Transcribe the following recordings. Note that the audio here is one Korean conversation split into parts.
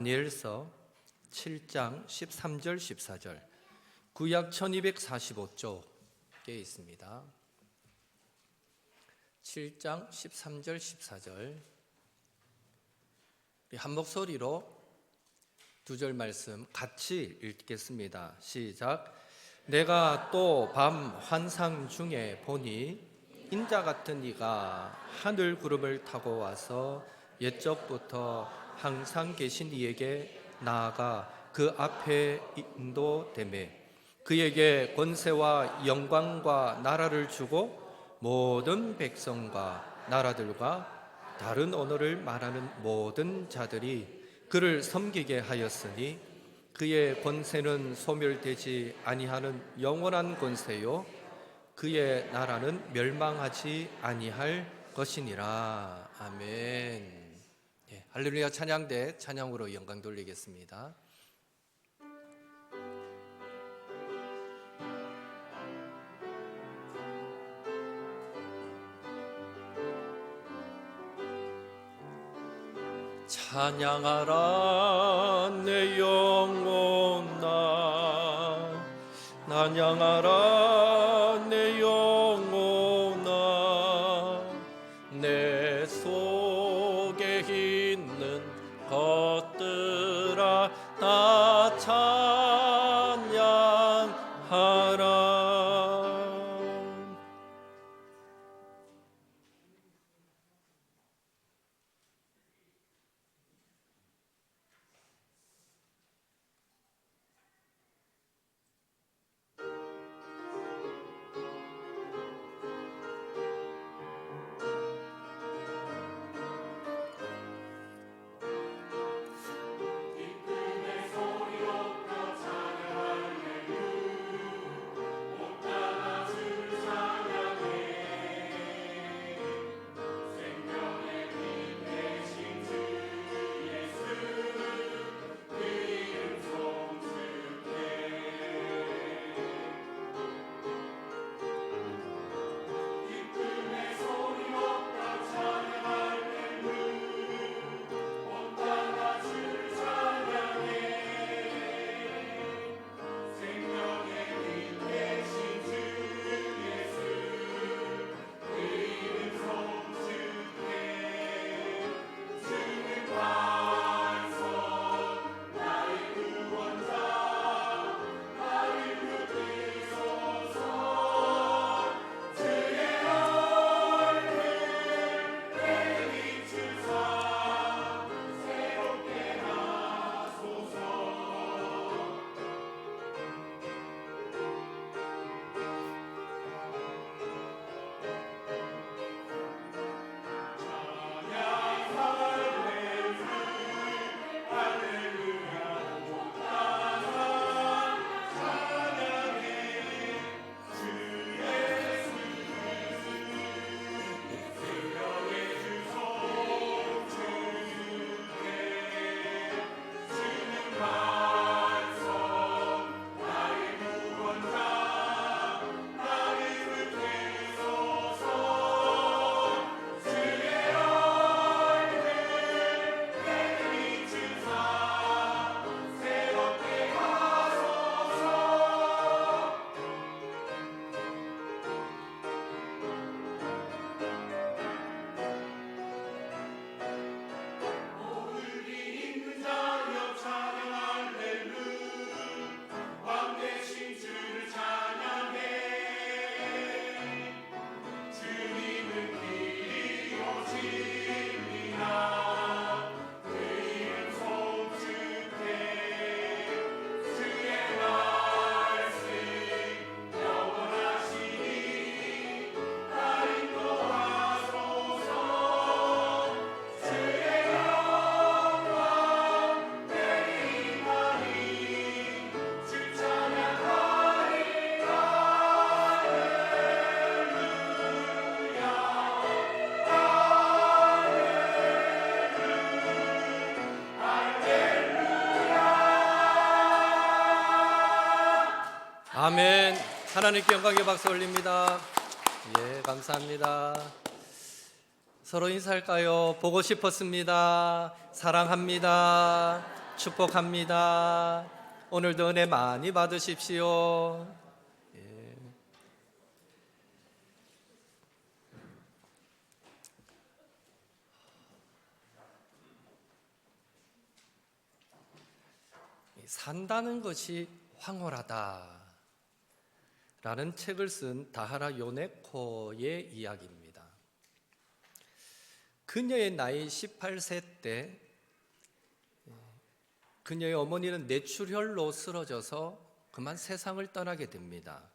다니엘서 7장 13절 14절 구약 1245쪽에 있습니다. 7장 13절 14절 한 목소리로 두 절 말씀 같이 읽겠습니다. 시작. 내가 또 밤 환상 중에 보니 인자 같은 이가 하늘 구름을 타고 와서 옛적부터 항상 계신 이에게 나아가 그 앞에 인도되매 그에게 권세와 영광과 나라를 주고 모든 백성과 나라들과 다른 언어를 말하는 모든 자들이 그를 섬기게 하였으니 그의 권세는 소멸되지 아니하는 영원한 권세요 그의 나라는 멸망하지 아니할 것이니라. 아멘. 할렐루야. 찬양대 찬양으로 영광 돌리겠습니다. 찬양하라 내 영혼아, 찬양하라 내 영혼아, 내 속에 있는 것들아 다 찬양하라. 아멘. 하나님께 영광의 박수 올립니다. 예, 감사합니다. 서로 인사할까요? 보고 싶었습니다. 사랑합니다. 축복합니다. 오늘도 은혜 많이 받으십시오. 예. 산다는 것이 황홀하다 라는 책을 쓴 다하라 요네코의 이야기입니다. 그녀의 나이 18세 때 그녀의 어머니는 뇌출혈로 쓰러져서 그만 세상을 떠나게 됩니다.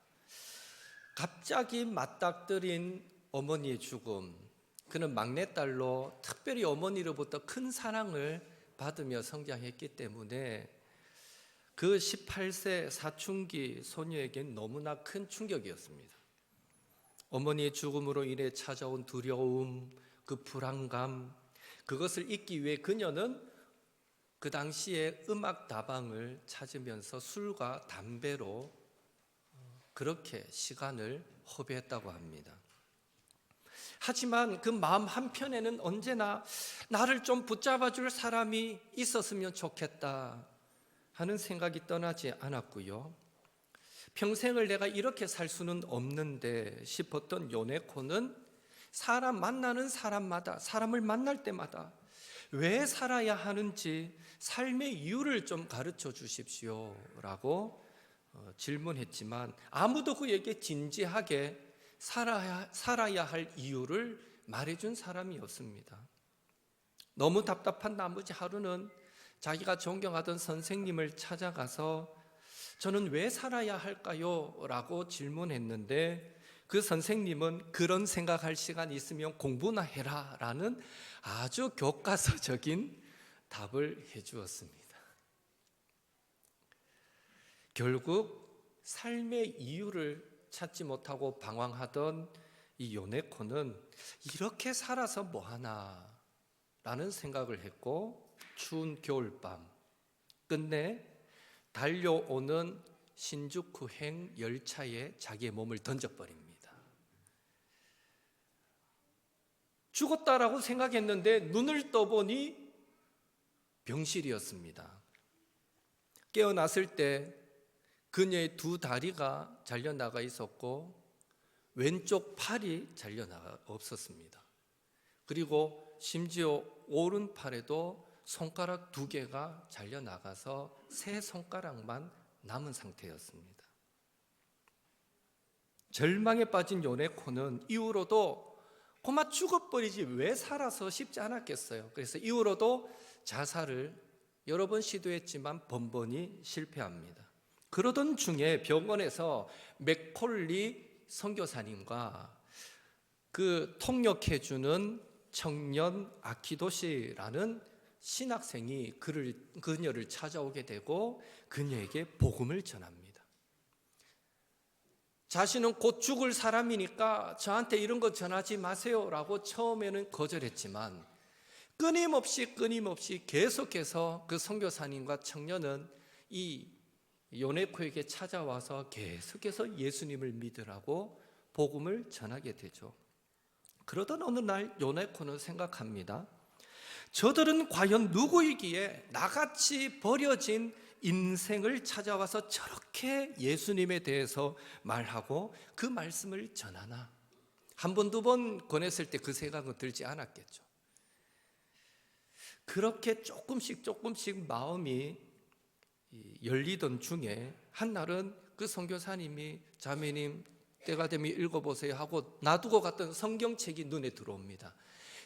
갑자기 맞닥뜨린 어머니의 죽음, 그는 막내딸로 특별히 어머니로부터 큰 사랑을 받으며 성장했기 때문에 그 18세 사춘기 소녀에겐 너무나 큰 충격이었습니다. 어머니의 죽음으로 인해 찾아온 두려움, 그 불안감, 그것을 잊기 위해 그녀는 그 당시에 음악 다방을 찾으면서 술과 담배로 그렇게 시간을 허비했다고 합니다. 하지만 그 마음 한편에는 언제나 나를 좀 붙잡아 줄 사람이 있었으면 좋겠다 하는 생각이 떠나지 않았고요. 평생을 내가 이렇게 살 수는 없는데 싶었던 요네코는 사람 만나는 사람마다, 사람을 만날 때마다 왜 살아야 하는지 삶의 이유를 좀 가르쳐 주십시오 라고 질문했지만 아무도 그에게 진지하게 살아야 할 이유를 말해준 사람이 없습니다. 너무 답답한 나머지 하루는 자기가 존경하던 선생님을 찾아가서 저는 왜 살아야 할까요? 라고 질문했는데 그 선생님은 그런 생각할 시간 있으면 공부나 해라 라는 아주 교과서적인 답을 해주었습니다. 결국 삶의 이유를 찾지 못하고 방황하던 이 요네코는 이렇게 살아서 뭐하나 라는 생각을 했고 추운 겨울밤 끝내 달려오는 신주쿠행 열차에 자기의 몸을 던져버립니다. 죽었다라고 생각했는데 눈을 떠보니 병실이었습니다. 깨어났을 때 그녀의 두 다리가 잘려나가 있었고 왼쪽 팔이 잘려나가 없었습니다. 그리고 심지어 오른팔에도 손가락 2개가 잘려나가서 3손가락만 남은 상태였습니다. 절망에 빠진 요네코는 이후로도 고마 죽어버리지 왜 살아서 싶지 않았겠어요. 그래서 이후로도 자살을 여러 번 시도했지만 번번이 실패합니다. 그러던 중에 병원에서 맥콜리 선교사님과 그 통역해주는 청년 아키도시라는 신학생이 그녀를 찾아오게 되고 그녀에게 복음을 전합니다. 자신은 곧 죽을 사람이니까 저한테 이런 거 전하지 마세요 라고 처음에는 거절했지만 끊임없이 계속해서 그 선교사님과 청년은 이 요네코에게 찾아와서 계속해서 예수님을 믿으라고 복음을 전하게 되죠. 그러던 어느 날 요네코는 생각합니다. 저들은 과연 누구이기에 나같이 버려진 인생을 찾아와서 저렇게 예수님에 대해서 말하고 그 말씀을 전하나. 한 번, 2번 권했을 때 그 생각은 들지 않았겠죠. 그렇게 조금씩 마음이 열리던 중에 한날은 그 선교사님이 자매님 때가 되면 읽어보세요 하고 놔두고 갔던 성경책이 눈에 들어옵니다.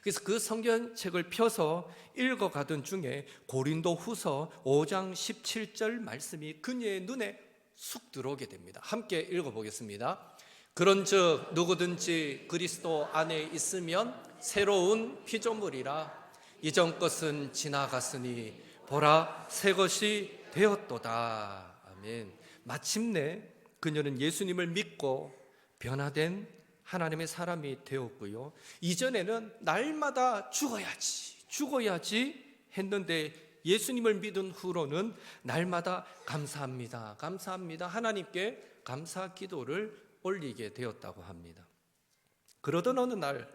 그래서 그 성경책을 펴서 읽어가던 중에 고린도 후서 5장 17절 말씀이 그녀의 눈에 쑥 들어오게 됩니다. 함께 읽어보겠습니다. 그런즉 누구든지 그리스도 안에 있으면 새로운 피조물이라 이전 것은 지나갔으니 보라 새 것이 되었도다. 아멘. 마침내 그녀는 예수님을 믿고 변화된 하나님의 사람이 되었고요. 이전에는 날마다 죽어야지 했는데 예수님을 믿은 후로는 날마다 감사합니다. 하나님께 감사 기도를 올리게 되었다고 합니다. 그러던 어느 날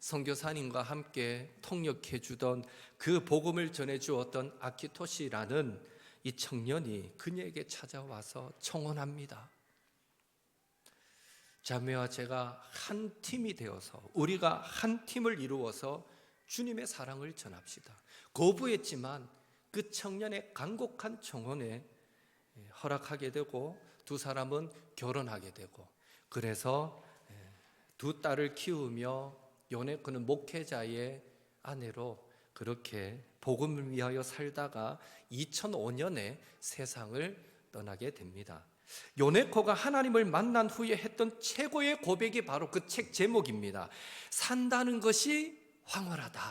선교사님과 함께 통역해 주던 그 복음을 전해 주었던 아키토시라는 이 청년이 그녀에게 찾아와서 청혼합니다. 자매와 제가 한 팀이 되어서, 우리가 한 팀을 이루어서 주님의 사랑을 전합시다. 거부했지만 그 청년의 간곡한 청혼에 허락하게 되고 두 사람은 결혼하게 되고, 그래서 두 딸을 키우며 요네코는 목회자의 아내로 그렇게 복음을 위하여 살다가 2005년에 세상을 떠나게 됩니다. 요네코가 하나님을 만난 후에 했던 최고의 고백이 바로 그 책 제목입니다. 산다는 것이 황홀하다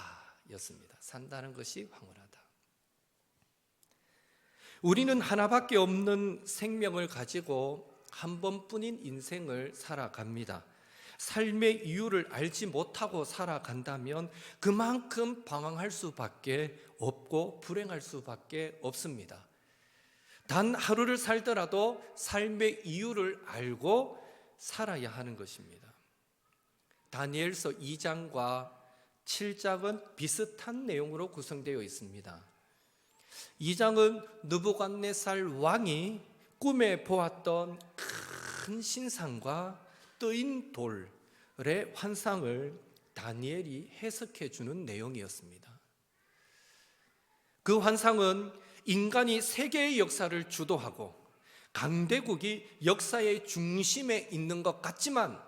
였습니다. 산다는 것이 황홀하다. 우리는 하나밖에 없는 생명을 가지고 한 번뿐인 인생을 살아갑니다. 삶의 이유를 알지 못하고 살아간다면 그만큼 방황할 수밖에 없고 불행할 수밖에 없습니다. 단 하루를 살더라도 삶의 이유를 알고 살아야 하는 것입니다. 다니엘서 2장과 7장은 비슷한 내용으로 구성되어 있습니다. 2장은 느부갓네살 왕이 꿈에 보았던 큰 신상과 뜨인 돌의 환상을 다니엘이 해석해 주는 내용이었습니다. 그 환상은 인간이 세계의 역사를 주도하고 강대국이 역사의 중심에 있는 것 같지만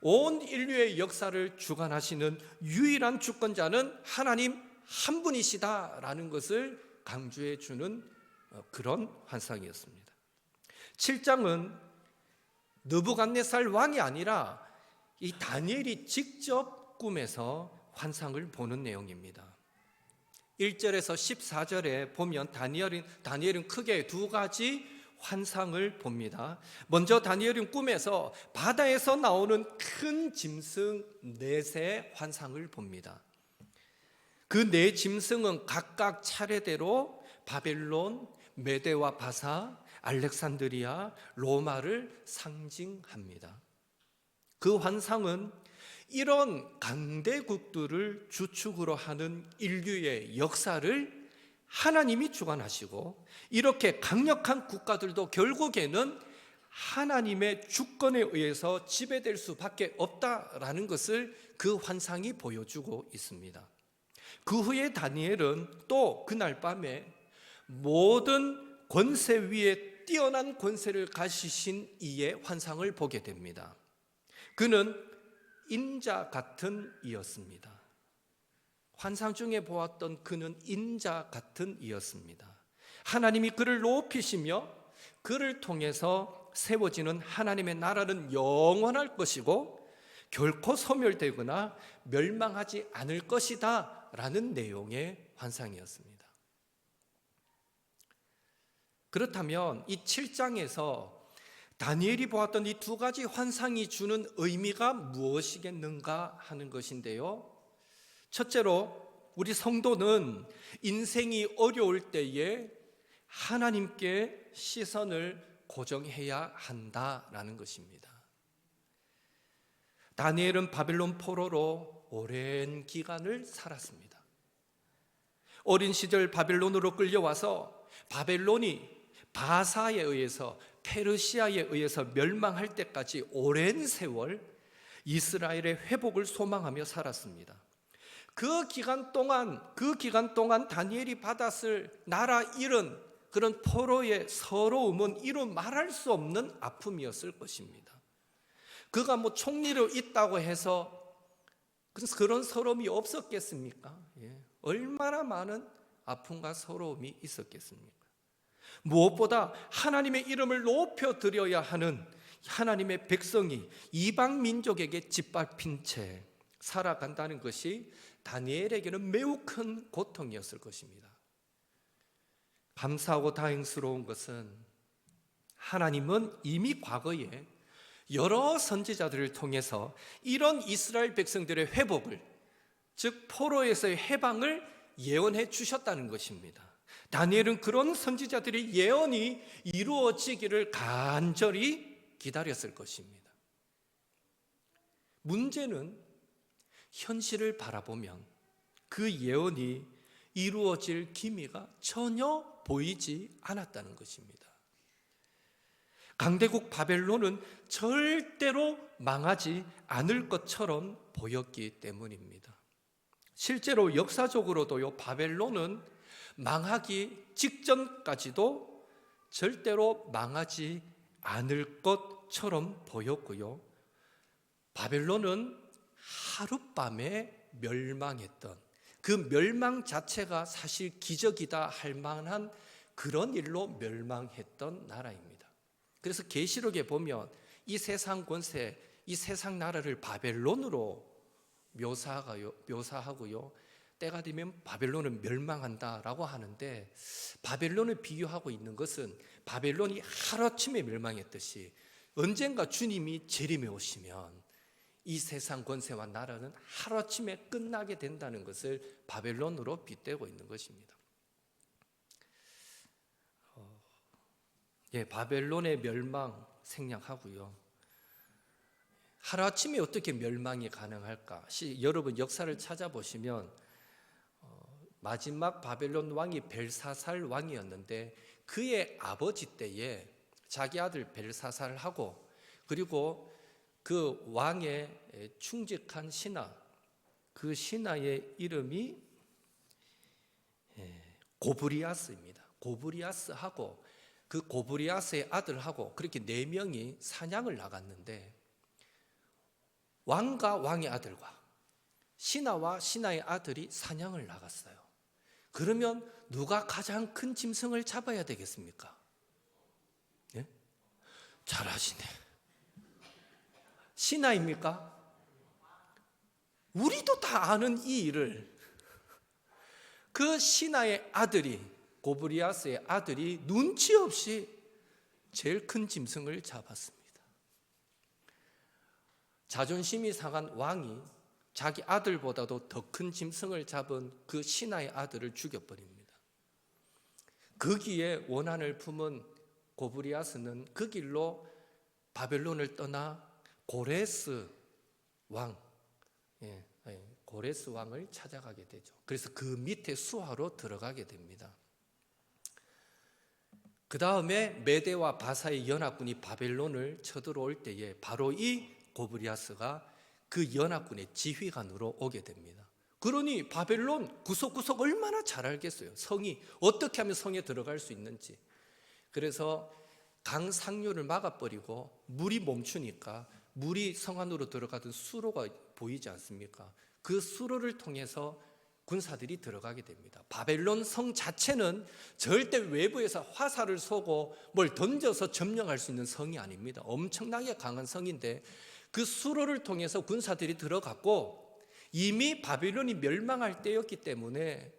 온 인류의 역사를 주관하시는 유일한 주권자는 하나님 한 분이시다라는 것을 강조해 주는 그런 환상이었습니다. 7장은 느부갓네살 왕이 아니라 이 다니엘이 직접 꿈에서 환상을 보는 내용입니다. 1절에서 14절에 보면 다니엘은 크게 두 가지 환상을 봅니다. 먼저 다니엘은 꿈에서 바다에서 나오는 큰 짐승 넷의 환상을 봅니다. 그 네 짐승은 각각 차례대로 바벨론, 메데와 바사, 알렉산드리아, 로마를 상징합니다. 그 환상은 이런 강대국들을 주축으로 하는 인류의 역사를 하나님이 주관하시고, 이렇게 강력한 국가들도 결국에는 하나님의 주권에 의해서 지배될 수밖에 없다라는 것을 그 환상이 보여주고 있습니다. 그 후에 다니엘은 또 그날 밤에 모든 권세 위에 뛰어난 권세를 가지신 이의 환상을 보게 됩니다. 그는 인자 같은 이였습니다. 환상 중에 보았던 그는 인자 같은 이였습니다. 하나님이 그를 높이시며 그를 통해서 세워지는 하나님의 나라는 영원할 것이고 결코 소멸되거나 멸망하지 않을 것이다 라는 내용의 환상이었습니다. 그렇다면 이 7장에서 다니엘이 보았던 이 두 가지 환상이 주는 의미가 무엇이겠는가 하는 것인데요. 첫째로 우리 성도는 인생이 어려울 때에 하나님께 시선을 고정해야 한다라는 것입니다. 다니엘은 바벨론 포로로 오랜 기간을 살았습니다. 어린 시절 바벨론으로 끌려와서 바벨론이 바사에 의해서, 페르시아에 의해서 멸망할 때까지 오랜 세월 이스라엘의 회복을 소망하며 살았습니다. 그 기간 동안 다니엘이 받았을 나라 잃은 그런 포로의 서러움은 이루 말할 수 없는 아픔이었을 것입니다. 그가 총리로 있다고 해서 그런 서러움이 없었겠습니까? 얼마나 많은 아픔과 서러움이 있었겠습니까? 무엇보다 하나님의 이름을 높여드려야 하는 하나님의 백성이 이방 민족에게 짓밟힌 채 살아간다는 것이 다니엘에게는 매우 큰 고통이었을 것입니다. 감사하고 다행스러운 것은 하나님은 이미 과거에 여러 선지자들을 통해서 이런 이스라엘 백성들의 회복을, 즉 포로에서의 해방을 예언해 주셨다는 것입니다. 다니엘은 그런 선지자들의 예언이 이루어지기를 간절히 기다렸을 것입니다. 문제는 현실을 바라보면 그 예언이 이루어질 기미가 전혀 보이지 않았다는 것입니다. 강대국 바벨론은 절대로 망하지 않을 것처럼 보였기 때문입니다. 실제로 역사적으로도요, 바벨론은 망하기 직전까지도 절대로 망하지 않을 것처럼 보였고요, 바벨론은 하룻밤에 멸망했던, 그 멸망 자체가 사실 기적이다 할 만한 그런 일로 멸망했던 나라입니다. 그래서 계시록에 보면 이 세상 권세, 이 세상 나라를 바벨론으로 묘사하고요, 때가 되면 바벨론은 멸망한다라고 하는데, 바벨론을 비유하고 있는 것은 바벨론이 하루아침에 멸망했듯이 언젠가 주님이 재림에 오시면 이 세상 권세와 나라는 하루아침에 끝나게 된다는 것을 바벨론으로 빗대고 있는 것입니다. 바벨론의 멸망 생략하고요, 하루아침에 어떻게 멸망이 가능할까? 여러분 역사를 찾아보시면 마지막 바벨론 왕이 벨사살 왕이었는데, 그의 아버지 때에 자기 아들 벨사살하고, 그리고 그 왕의 충직한 신하, 그 신하의 이름이 고브리아스입니다. 고브리아스하고 그 고브리아스의 아들하고 그렇게 4명이 사냥을 나갔는데, 왕과 왕의 아들과 신하와 신하의 아들이 사냥을 나갔어요. 그러면 누가 가장 큰 짐승을 잡아야 되겠습니까? 예? 잘하시네. 신하입니까? 우리도 다 아는 이 일을 그 신하의 아들이, 고브리아스의 아들이 눈치 없이 제일 큰 짐승을 잡았습니다. 자존심이 상한 왕이 자기 아들보다도 더 큰 짐승을 잡은 그 신하의 아들을 죽여버립니다. 거기에 원한을 품은 고브리아스는 그 길로 바벨론을 떠나 고레스 왕을 찾아가게 되죠. 그래서 그 밑에 수하로 들어가게 됩니다. 그 다음에 메대와 바사의 연합군이 바벨론을 쳐들어올 때에 바로 이 고브리아스가 그 연합군의 지휘관으로 오게 됩니다. 그러니 바벨론 구석구석 얼마나 잘 알겠어요. 성이 어떻게 하면 성에 들어갈 수 있는지. 그래서 강 상류를 막아버리고 물이 멈추니까 물이 성 안으로 들어가던 수로가 보이지 않습니까? 그 수로를 통해서 군사들이 들어가게 됩니다. 바벨론 성 자체는 절대 외부에서 화살을 쏘고 뭘 던져서 점령할 수 있는 성이 아닙니다. 엄청나게 강한 성인데 그 수로를 통해서 군사들이 들어갔고, 이미 바벨론이 멸망할 때였기 때문에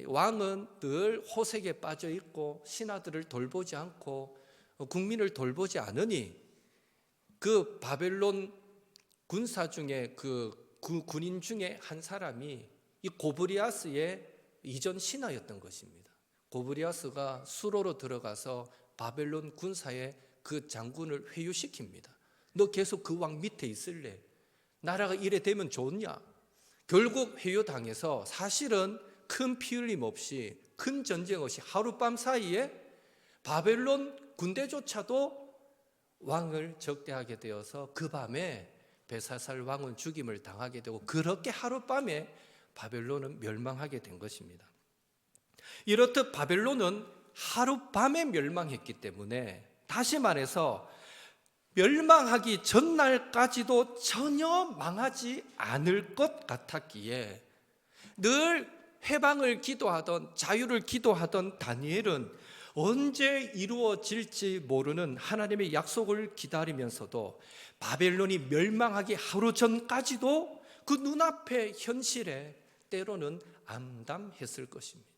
왕은 늘 호색에 빠져 있고 신하들을 돌보지 않고 국민을 돌보지 않으니, 그 바벨론 군사 중에 그 군인 중에 한 사람이 이 고브리아스의 이전 신하였던 것입니다. 고브리아스가 수로로 들어가서 바벨론 군사의 그 장군을 회유시킵니다. 너 계속 그 왕 밑에 있을래? 나라가 이래 되면 좋냐? 결국 회유당해서 사실은 큰 피 흘림 없이, 큰 전쟁 없이 하룻밤 사이에 바벨론 군대조차도 왕을 적대하게 되어서 그 밤에 벨사살 왕은 죽임을 당하게 되고, 그렇게 하룻밤에 바벨론은 멸망하게 된 것입니다. 이렇듯 바벨론은 하룻밤에 멸망했기 때문에, 다시 말해서 멸망하기 전날까지도 전혀 망하지 않을 것 같았기에 늘 해방을 기도하던, 자유를 기도하던 다니엘은 언제 이루어질지 모르는 하나님의 약속을 기다리면서도 바벨론이 멸망하기 하루 전까지도 그 눈앞의 현실에 때로는 암담했을 것입니다.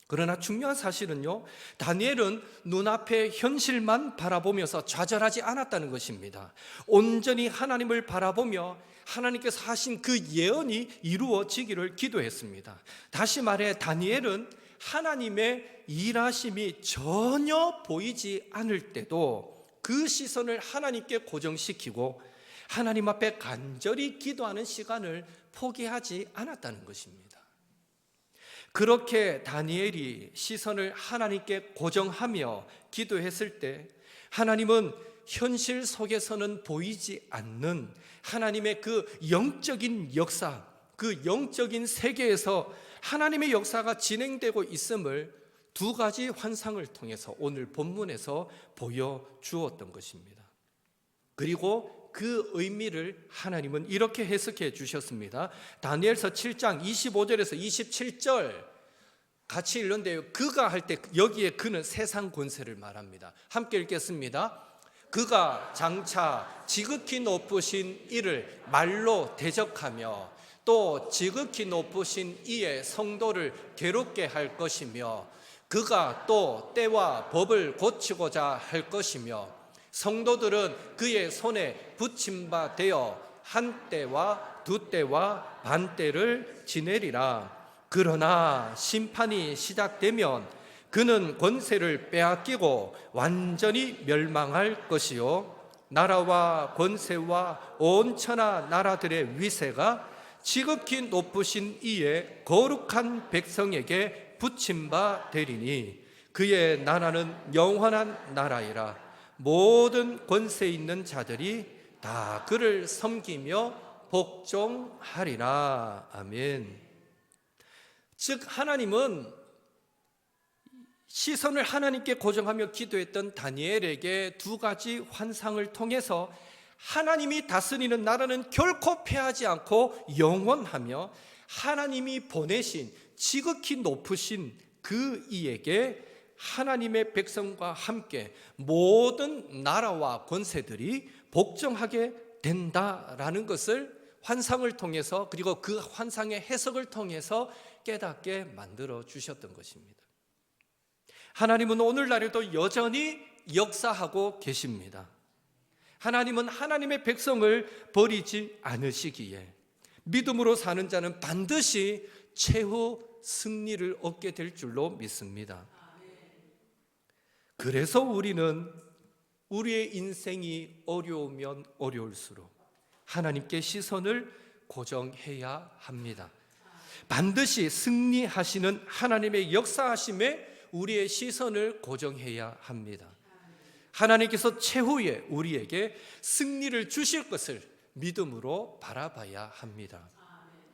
그러나 중요한 사실은요, 다니엘은 눈앞의 현실만 바라보면서 좌절하지 않았다는 것입니다. 온전히 하나님을 바라보며 하나님께서 하신 그 예언이 이루어지기를 기도했습니다. 다시 말해 다니엘은 하나님의 일하심이 전혀 보이지 않을 때도 그 시선을 하나님께 고정시키고 하나님 앞에 간절히 기도하는 시간을 포기하지 않았다는 것입니다. 그렇게 다니엘이 시선을 하나님께 고정하며 기도했을 때 하나님은 현실 속에서는 보이지 않는 하나님의 그 영적인 역사, 그 영적인 세계에서 하나님의 역사가 진행되고 있음을 두 가지 환상을 통해서 오늘 본문에서 보여주었던 것입니다. 그리고 그 의미를 하나님은 이렇게 해석해 주셨습니다. 다니엘서 7장 25절에서 27절 같이 읽는데요. 그가 할 때 여기에 그는 세상 권세를 말합니다. 함께 읽겠습니다. 그가 장차 지극히 높으신 이를 말로 대적하며 또 지극히 높으신 이의 성도를 괴롭게 할 것이며 그가 또 때와 법을 고치고자 할 것이며 성도들은 그의 손에 붙임 바 되어 한 때와 두 때와 반 때를 지내리라. 그러나 심판이 시작되면 그는 권세를 빼앗기고 완전히 멸망할 것이요 나라와 권세와 온 천하 나라들의 위세가 지극히 높으신 이의 거룩한 백성에게 붙임 바 되리니 그의 나라는 영원한 나라이라. 모든 권세 있는 자들이 다 그를 섬기며 복종하리라. 아멘. 즉 하나님은 시선을 하나님께 고정하며 기도했던 다니엘에게 두 가지 환상을 통해서 하나님이 다스리는 나라는 결코 패하지 않고 영원하며 하나님이 보내신 지극히 높으신 그 이에게 하나님의 백성과 함께 모든 나라와 권세들이 복종하게 된다라는 것을 환상을 통해서 그리고 그 환상의 해석을 통해서 깨닫게 만들어 주셨던 것입니다. 하나님은 오늘날에도 여전히 역사하고 계십니다. 하나님은 하나님의 백성을 버리지 않으시기에 믿음으로 사는 자는 반드시 최후 승리를 얻게 될 줄로 믿습니다. 그래서 우리는 우리의 인생이 어려우면 어려울수록 하나님께 시선을 고정해야 합니다. 반드시 승리하시는 하나님의 역사하심에 우리의 시선을 고정해야 합니다. 하나님께서 최후에 우리에게 승리를 주실 것을 믿음으로 바라봐야 합니다.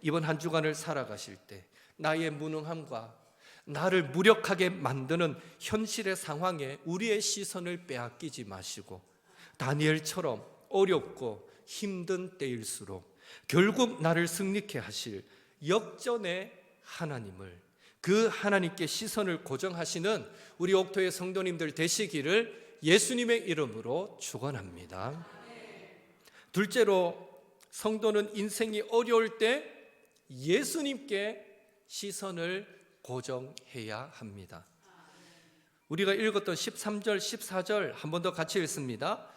이번 한 주간을 살아가실 때 나의 무능함과 나를 무력하게 만드는 현실의 상황에 우리의 시선을 빼앗기지 마시고 다니엘처럼 어렵고 힘든 때일수록 결국 나를 승리케 하실 역전의 하나님을, 그 하나님께 시선을 고정하시는 우리 옥토의 성도님들 되시기를 예수님의 이름으로 축원합니다. 둘째로, 성도는 인생이 어려울 때 예수님께 시선을 고정해야 합니다. 우리가 읽었던 13절, 14절 한 번 더 같이 읽습니다.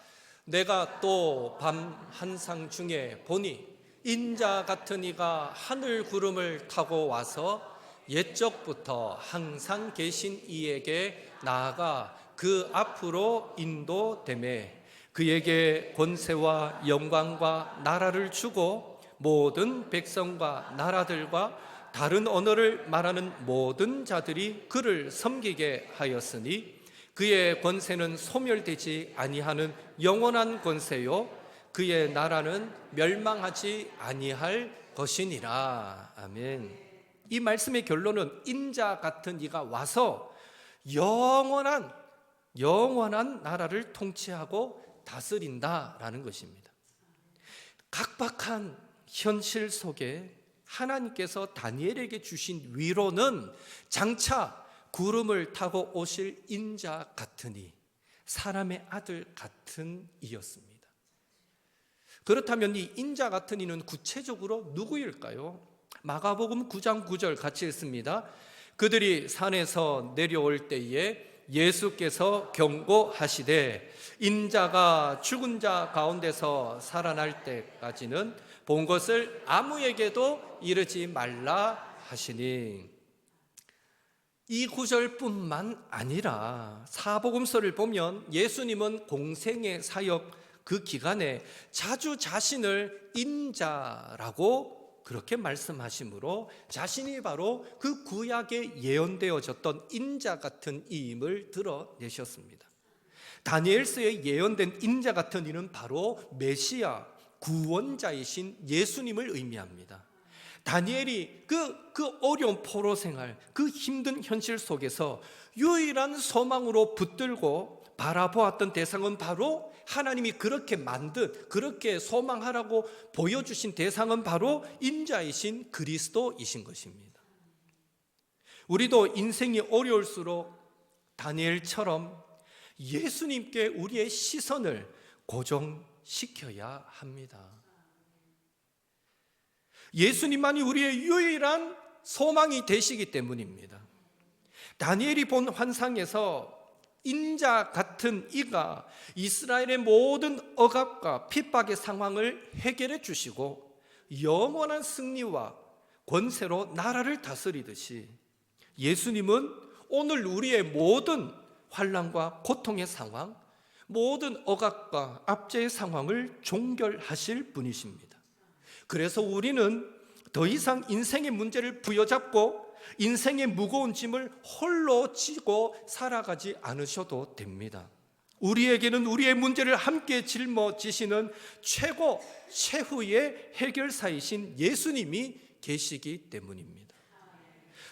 내가 또 밤 한상 중에 보니 인자 같은 이가 하늘 구름을 타고 와서 옛적부터 항상 계신 이에게 나아가 그 앞으로 인도되매 그에게 권세와 영광과 나라를 주고 모든 백성과 나라들과 다른 언어를 말하는 모든 자들이 그를 섬기게 하였으니 그의 권세는 소멸되지 아니하는 영원한 권세요 그의 나라는 멸망하지 아니할 것이니라. 아멘. 이 말씀의 결론은 인자 같은 이가 와서 영원한 나라를 통치하고 다스린다라는 것입니다. 각박한 현실 속에 하나님께서 다니엘에게 주신 위로는 장차 구름을 타고 오실 인자 같으니 사람의 아들 같은 이였습니다. 그렇다면 이 인자 같은 이는 구체적으로 누구일까요? 마가복음 9장 9절 같이 읽습니다. 그들이 산에서 내려올 때에 예수께서 경고하시되 인자가 죽은 자 가운데서 살아날 때까지는 본 것을 아무에게도 이르지 말라 하시니, 이 구절뿐만 아니라 사복음서를 보면 예수님은 공생의 사역 그 기간에 자주 자신을 인자라고 그렇게 말씀하시므로 자신이 바로 그 구약에 예언되어졌던 인자 같은 이임을 드러내셨습니다. 다니엘서에 예언된 인자 같은 이는 바로 메시아 구원자이신 예수님을 의미합니다. 다니엘이 그 어려운 포로 생활, 그 힘든 현실 속에서 유일한 소망으로 붙들고 바라보았던 대상은 바로 하나님이 그렇게 만든, 그렇게 소망하라고 보여주신 대상은 바로 인자이신 그리스도이신 것입니다. 우리도 인생이 어려울수록 다니엘처럼 예수님께 우리의 시선을 고정시켜야 합니다. 예수님만이 우리의 유일한 소망이 되시기 때문입니다. 다니엘이 본 환상에서 인자 같은 이가 이스라엘의 모든 억압과 핍박의 상황을 해결해 주시고 영원한 승리와 권세로 나라를 다스리듯이 예수님은 오늘 우리의 모든 환난과 고통의 상황, 모든 억압과 압제의 상황을 종결하실 분이십니다. 그래서 우리는 더 이상 인생의 문제를 부여잡고 인생의 무거운 짐을 홀로 지고 살아가지 않으셔도 됩니다. 우리에게는 우리의 문제를 함께 짊어지시는 최후의 해결사이신 예수님이 계시기 때문입니다.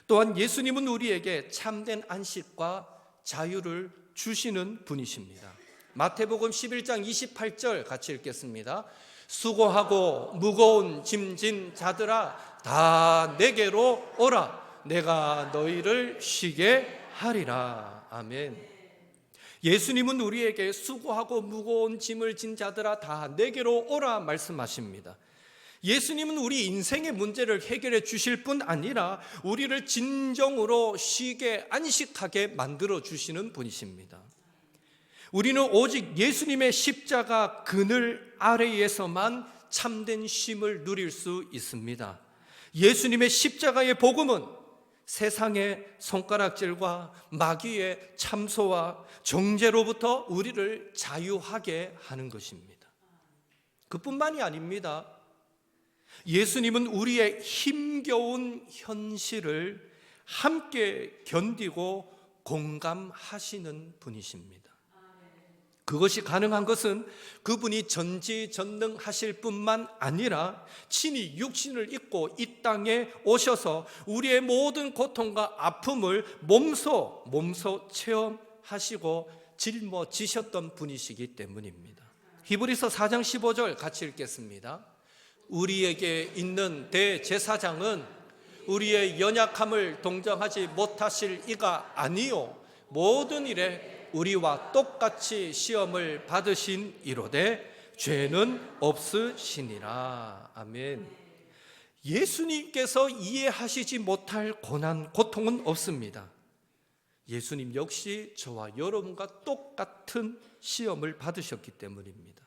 또한 예수님은 우리에게 참된 안식과 자유를 주시는 분이십니다. 마태복음 11장 28절 같이 읽겠습니다. 수고하고 무거운 짐진 자들아 다 내게로 오라. 내가 너희를 쉬게 하리라. 아멘. 예수님은 우리에게 수고하고 무거운 짐을 진 자들아 다 내게로 오라 말씀하십니다. 예수님은 우리 인생의 문제를 해결해 주실 뿐 아니라 우리를 진정으로 쉬게 안식하게 만들어 주시는 분이십니다. 우리는 오직 예수님의 십자가 그늘 아래에서만 참된 쉼을 누릴 수 있습니다. 예수님의 십자가의 복음은 세상의 손가락질과 마귀의 참소와 정죄로부터 우리를 자유하게 하는 것입니다. 그뿐만이 아닙니다. 예수님은 우리의 힘겨운 현실을 함께 견디고 공감하시는 분이십니다. 그것이 가능한 것은 그분이 전지전능하실 뿐만 아니라 친히 육신을 입고 이 땅에 오셔서 우리의 모든 고통과 아픔을 몸소 체험하시고 짊어지셨던 분이시기 때문입니다. 히브리서 4장 15절 같이 읽겠습니다. 우리에게 있는 대제사장은 우리의 연약함을 동정하지 못하실 이가 아니요 모든 일에 우리와 똑같이 시험을 받으신 이로되 죄는 없으시니라. 아멘. 예수님께서 이해하시지 못할 고난, 고통은 없습니다. 예수님 역시 저와 여러분과 똑같은 시험을 받으셨기 때문입니다.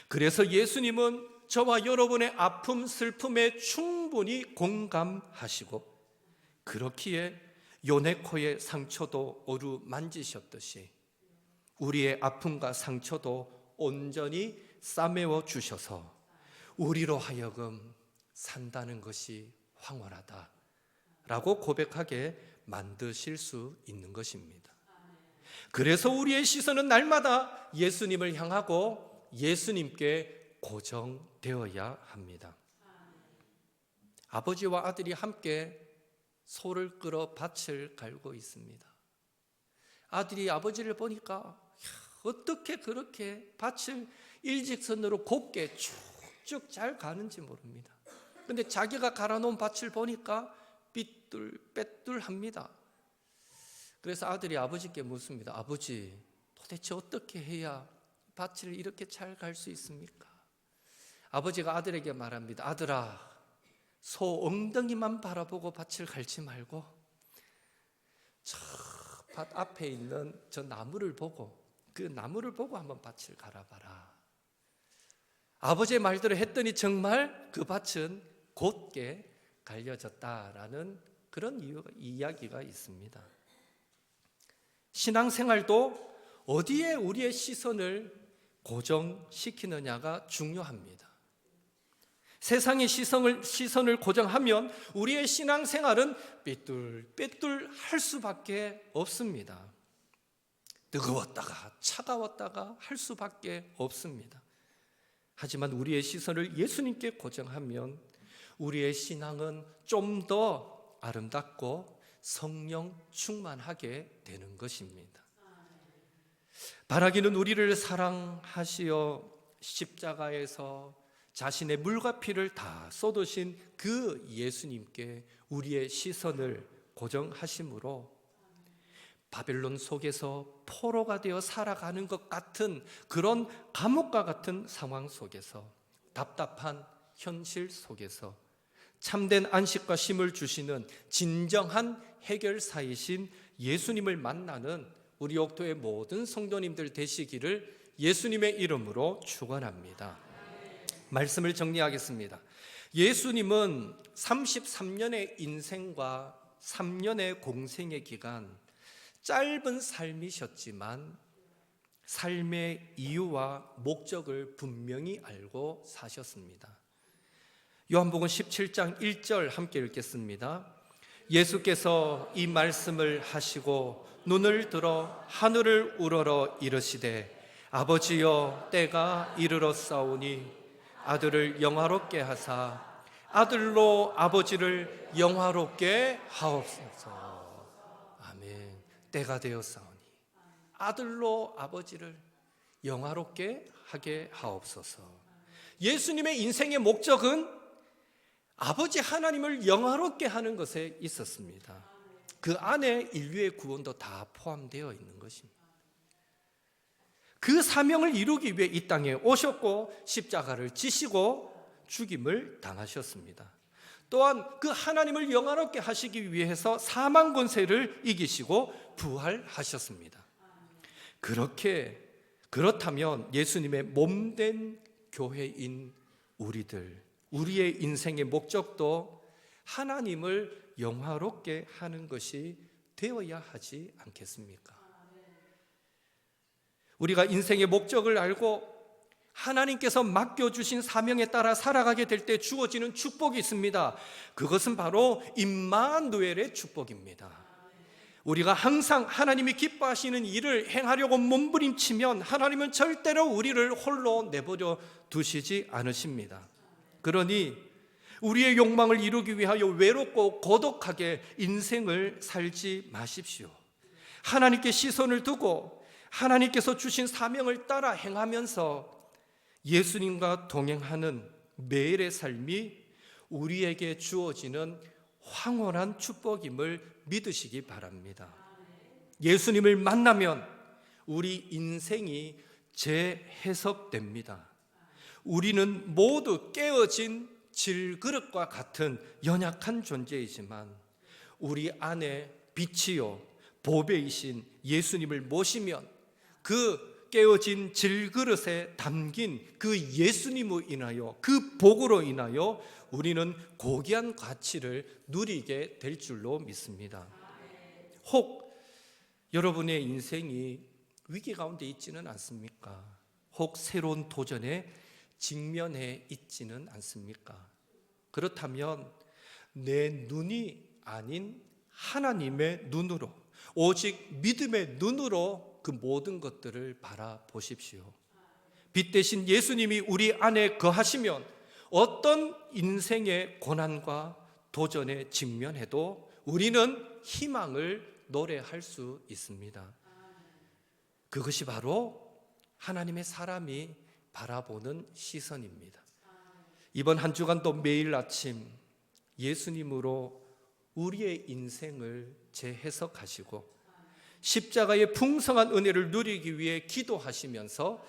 그래서 예수님은 저와 여러분의 아픔, 슬픔에 충분히 공감하시고 그렇기에 요네코의 상처도 어루만지셨듯이 우리의 아픔과 상처도 온전히 싸매워 주셔서 우리로 하여금 산다는 것이 황홀하다 라고 고백하게 만드실 수 있는 것입니다. 그래서 우리의 시선은 날마다 예수님을 향하고 예수님께 고정되어야 합니다. 아버지와 아들이 함께 소를 끌어 밭을 갈고 있습니다. 아들이 아버지를 보니까 어떻게 그렇게 밭을 일직선으로 곱게 쭉쭉 잘 가는지 모릅니다. 그런데 자기가 갈아놓은 밭을 보니까 삐뚤빼뚤합니다. 그래서 아들이 아버지께 묻습니다. 아버지, 도대체 어떻게 해야 밭을 이렇게 잘 갈 수 있습니까? 아버지가 아들에게 말합니다. 아들아, 소 엉덩이만 바라보고 밭을 갈지 말고 저 밭 앞에 있는 저 나무를 보고 그 나무를 보고 한번 밭을 갈아봐라. 아버지의 말대로 했더니 정말 그 밭은 곧게 갈려졌다라는 그런 이야기가 있습니다. 신앙생활도 어디에 우리의 시선을 고정시키느냐가 중요합니다. 세상의 시선을 고정하면 우리의 신앙생활은 삐뚤빼뚤 할 수밖에 없습니다. 뜨거웠다가 차가웠다가 할 수밖에 없습니다. 하지만 우리의 시선을 예수님께 고정하면 우리의 신앙은 좀 더 아름답고 성령 충만하게 되는 것입니다. 바라기는 우리를 사랑하시어 십자가에서 자신의 물과 피를 다 쏟으신 그 예수님께 우리의 시선을 고정하심으로 바벨론 속에서 포로가 되어 살아가는 것 같은 그런 감옥과 같은 상황 속에서 답답한 현실 속에서 참된 안식과 쉼을 주시는 진정한 해결사이신 예수님을 만나는 우리 옥토의 모든 성도님들 되시기를 예수님의 이름으로 축원합니다. 말씀을 정리하겠습니다. 예수님은 33년의 인생과 3년의 공생의 기간, 짧은 삶이셨지만 삶의 이유와 목적을 분명히 알고 사셨습니다. 요한복음 17장 1절 함께 읽겠습니다. 예수께서 이 말씀을 하시고 눈을 들어 하늘을 우러러 이르시되 아버지여 때가 이르렀사오니 아들을 영화롭게 하사 아들로 아버지를 영화롭게 하옵소서. 아멘. 때가 되었사오니 아들로 아버지를 영화롭게 하게 하옵소서. 예수님의 인생의 목적은 아버지 하나님을 영화롭게 하는 것에 있었습니다. 그 안에 인류의 구원도 다 포함되어 있는 것입니다. 그 사명을 이루기 위해 이 땅에 오셨고 십자가를 지시고 죽임을 당하셨습니다. 또한 그 하나님을 영화롭게 하시기 위해서 사망 권세를 이기시고 부활하셨습니다. 그렇다면 예수님의 몸된 교회인 우리의 인생의 목적도 하나님을 영화롭게 하는 것이 되어야 하지 않겠습니까? 우리가 인생의 목적을 알고 하나님께서 맡겨주신 사명에 따라 살아가게 될 때 주어지는 축복이 있습니다. 그것은 바로 임마누엘의 축복입니다. 우리가 항상 하나님이 기뻐하시는 일을 행하려고 몸부림치면 하나님은 절대로 우리를 홀로 내버려 두시지 않으십니다. 그러니 우리의 욕망을 이루기 위하여 외롭고 고독하게 인생을 살지 마십시오. 하나님께 시선을 두고 하나님께서 주신 사명을 따라 행하면서 예수님과 동행하는 매일의 삶이 우리에게 주어지는 황홀한 축복임을 믿으시기 바랍니다. 예수님을 만나면 우리 인생이 재해석됩니다. 우리는 모두 깨어진 질그릇과 같은 연약한 존재이지만 우리 안에 빛이요 보배이신 예수님을 모시면 그 깨어진 질그릇에 담긴 그 예수님으로 인하여 그 복으로 인하여 우리는 고귀한 가치를 누리게 될 줄로 믿습니다. 혹 여러분의 인생이 위기 가운데 있지는 않습니까? 혹 새로운 도전에 직면해 있지는 않습니까? 그렇다면 내 눈이 아닌 하나님의 눈으로 오직 믿음의 눈으로 그 모든 것들을 바라보십시오. 빛 대신 예수님이 우리 안에 거하시면 어떤 인생의 고난과 도전에 직면해도 우리는 희망을 노래할 수 있습니다. 그것이 바로 하나님의 사람이 바라보는 시선입니다. 이번 한 주간도 매일 아침 예수님으로 우리의 인생을 재해석하시고 십자가의 풍성한 은혜를 누리기 위해 기도하시면서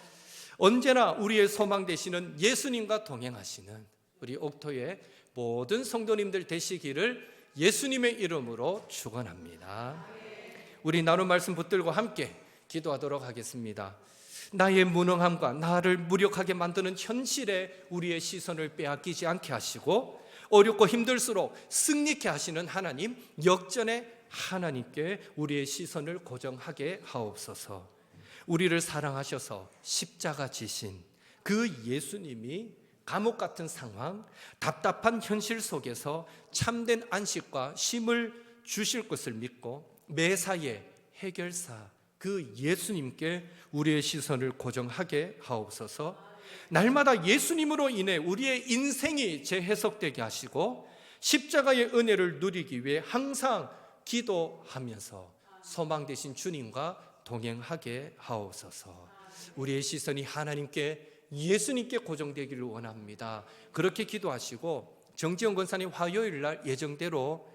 언제나 우리의 소망 되시는 예수님과 동행하시는 우리 옥토의 모든 성도님들 되시기를 예수님의 이름으로 축원합니다. 우리 나눈 말씀 붙들고 함께 기도하도록 하겠습니다. 나의 무능함과 나를 무력하게 만드는 현실에 우리의 시선을 빼앗기지 않게 하시고 어렵고 힘들수록 승리케 하시는 하나님, 역전의 하나님께 우리의 시선을 고정하게 하옵소서. 우리를 사랑하셔서 십자가 지신 그 예수님이 감옥 같은 상황, 답답한 현실 속에서 참된 안식과 쉼을 주실 것을 믿고 매사에 해결사 그 예수님께 우리의 시선을 고정하게 하옵소서. 날마다 예수님으로 인해 우리의 인생이 재해석되게 하시고 십자가의 은혜를 누리기 위해 항상 기도하면서 소망 되신 주님과 동행하게 하옵소서. 우리의 시선이 하나님께 예수님께 고정되기를 원합니다. 그렇게 기도하시고 정지영 권사님 화요일 날 예정대로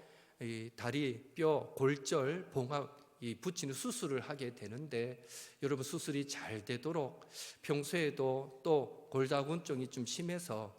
다리, 뼈, 골절, 봉합 붙이는 수술을 하게 되는데 여러분 수술이 잘 되도록 평소에도 또 골다공증이 좀 심해서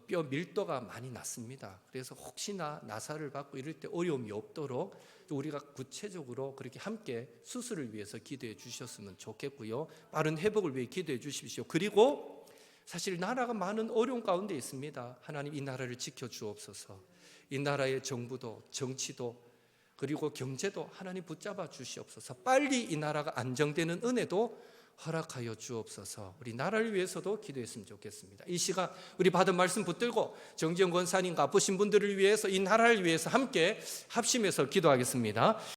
뼈 밀도가 많이 났습니다. 그래서 혹시나 나사를 받고 이럴 때 어려움이 없도록 우리가 구체적으로 그렇게 함께 수술을 위해서 기도해 주셨으면 좋겠고요. 빠른 회복을 위해 기도해 주십시오. 그리고 사실 나라가 많은 어려움 가운데 있습니다. 하나님 이 나라를 지켜주옵소서. 이 나라의 정부도 정치도 그리고 경제도 하나님 붙잡아 주시옵소서. 빨리 이 나라가 안정되는 은혜도 허락하여 주옵소서. 우리 나라를 위해서도 기도했으면 좋겠습니다. 이 시간 우리 받은 말씀 붙들고 정지영 권사님과 아프신 분들을 위해서 이 나라를 위해서 함께 합심해서 기도하겠습니다.